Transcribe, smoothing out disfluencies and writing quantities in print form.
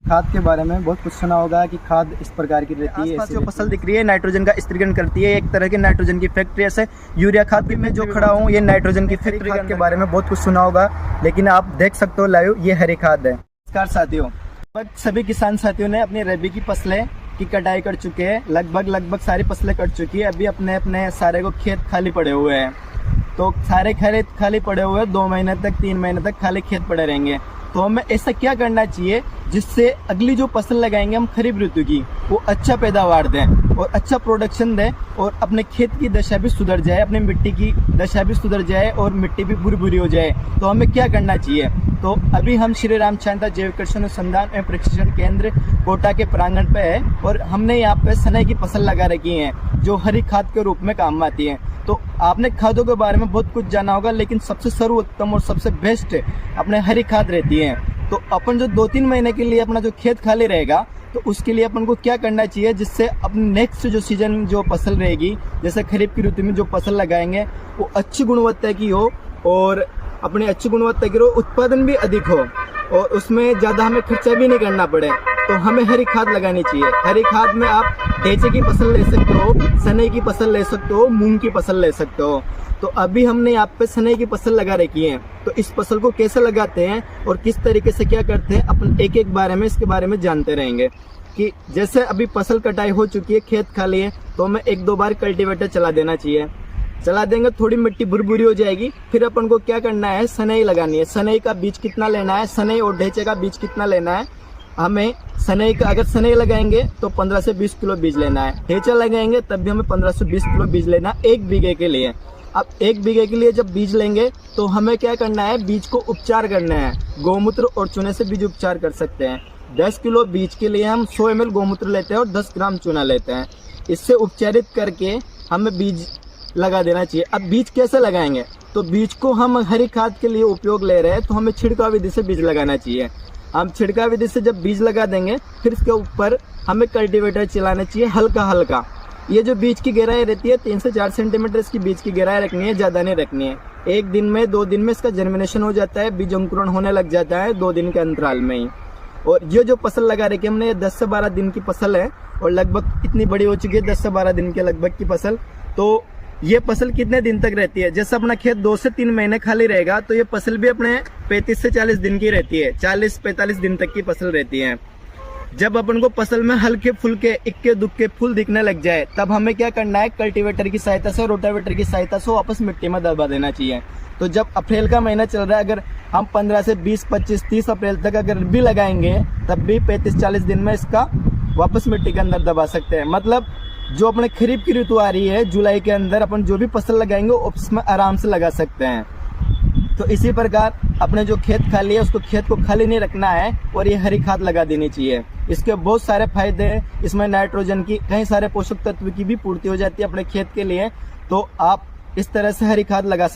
खाद के बारे में बहुत कुछ सुना होगा कि खाद इस प्रकार की रहती है। आसपास जो फसल दिख रही है नाइट्रोजन का स्त्रीकरण करती है, एक तरह की नाइट्रोजन की फैक्ट्री है। यूरिया खाद भी मैं जो खड़ा हूँ ये नाइट्रोजन की फैक्ट्री के बारे में बहुत कुछ सुना होगा, लेकिन आप देख सकते हो लाइव ये हरी खाद है। नमस्कार साथियों, सभी किसान साथियों ने अपनी रबी की फसलें की कटाई कर चुके हैं। लगभग सारी फसलें कट चुकी है। अभी अपने सारे को खेत खाली पड़े हुए हैं, तो सारे खेत खाली पड़े हुए हैं। 2 महीने तक 3 महीने तक खाली खेत पड़े रहेंगे। तो हमें ऐसा क्या करना चाहिए जिससे अगली जो फसल लगाएंगे हम खरीफ ऋतु की, वो अच्छा पैदावार दें और अच्छा प्रोडक्शन दें और अपने खेत की दशा भी सुधर जाए, अपनी मिट्टी की दशा भी सुधर जाए और मिट्टी भी बुरी हो जाए। तो हमें क्या करना चाहिए? तो अभी हम श्री रामचंद्र जैविक कृषि अनुसंधान एवं प्रशिक्षण केंद्र कोटा के प्रांगण पे है और हमने यहाँ पे सनई की फसल लगा रखी है जो हरी खाद के रूप में काम आती है। तो आपने खादों के बारे में बहुत कुछ जाना होगा, लेकिन सबसे सर्वोत्तम और सबसे बेस्ट अपने हरी खाद रहती है। तो अपन जो 2-3 महीने के लिए अपना जो खेत खाली रहेगा, तो उसके लिए अपन को क्या करना चाहिए जिससे अपने नेक्स्ट जो सीजन जो फसल रहेगी, जैसे खरीफ की ऋतु में जो फसल लगाएंगे वो अच्छी गुणवत्ता की हो और अपनी अच्छी गुणवत्ता की हो, उत्पादन भी अधिक हो और उसमें ज़्यादा हमें खर्चा भी नहीं करना पड़े। तो हमें हरी खाद लगानी चाहिए। हरी खाद में आप ढेंचे की फसल ले सकते हो, सनई की फसल ले सकते हो, मूंग की फसल ले सकते हो। तो अभी हमने यहाँ पे सनई की फसल लगा रखी है। तो इस फसल को कैसे लगाते हैं और किस तरीके से क्या करते हैं, अपन एक बारे में इसके बारे में जानते रहेंगे। कि जैसे अभी फसल कटाई हो चुकी है, खेत खाली है, तो हमें 1-2 बार कल्टीवेटर चला देना चाहिए। चला देंगे, थोड़ी मिट्टी भुरभुरी हो जाएगी। फिर अपन को क्या करना है, सनई लगानी है। सनई का बीज कितना लेना है, सनई और ढेंचे का बीज कितना लेना है हमें। सनई का अगर सनई लगाएंगे तो 15 से 20 किलो बीज लेना है। ढेंचा लगाएंगे तब भी हमें 15 से 20 किलो बीज लेना है 1 बीघे के लिए। अब 1 बीघे के लिए जब बीज लेंगे तो हमें क्या करना है, बीज को उपचार करना है। गौमूत्र और चूने से बीज उपचार कर सकते हैं। 10 किलो बीज के लिए हम 100 ml गौमूत्र लेते हैं और 10 ग्राम चूना लेते हैं। इससे उपचारित करके हमें बीज लगा देना चाहिए। अब बीज कैसे लगाएंगे, तो बीज को हम हरी खाद के लिए उपयोग ले रहे हैं, तो हमें छिड़काव विधि से बीज लगाना चाहिए। हम छिड़काव विधि से जब बीज लगा देंगे, फिर इसके ऊपर हमें कल्टीवेटर चलाना चाहिए हल्का। ये जो बीज की गहराई रहती है 3 से 4 सेंटीमीटर इसकी बीज की गहराई रखनी है, ज़्यादा नहीं रखनी है। 1 दिन में 2 दिन में इसका जर्मिनेशन हो जाता है, बीज अंकुरण होने लग जाता है 2 दिन के अंतराल में ही। और ये जो फसल लगा रखी है हमने, ये 10 से 12 दिन की फसल है और लगभग इतनी बड़ी हो चुकी है, 10 से 12 दिन के लगभग की फसल। तो ये फसल कितने दिन तक रहती है, जैसे अपना खेत 2 से 3 महीने खाली रहेगा तो ये फसल भी अपने 35 से 40 दिन की रहती है। 40-45 दिन तक की फसल रहती है। जब अपन को फसल में हल्के फुल्के इक्के दुक्के फूल दिखने लग जाए, तब हमें क्या करना है, कल्टीवेटर की सहायता से, रोटावेटर की सहायता से वापस मिट्टी में दबा देना चाहिए। तो जब अप्रैल का महीना चल रहा है, अगर हम 15 से 20, 25, 30 अप्रैल तक अगर भी लगाएंगे, तब भी 35-40 दिन में इसका वापस मिट्टी के अंदर दबा सकते हैं। मतलब जो अपने खरीफ की ऋतु आ रही है जुलाई के अंदर, अपन जो भी फसल लगाएंगे उसमें आराम से लगा सकते हैं। तो इसी प्रकार अपने जो खेत खाली है उसको खेत को खाली नहीं रखना है और ये हरी खाद लगा देनी चाहिए। इसके बहुत सारे फायदे हैं। इसमें नाइट्रोजन की, कई सारे पोषक तत्व की भी पूर्ति हो जाती है अपने खेत के लिए। तो आप इस तरह से हरी खाद लगा सकते हैं।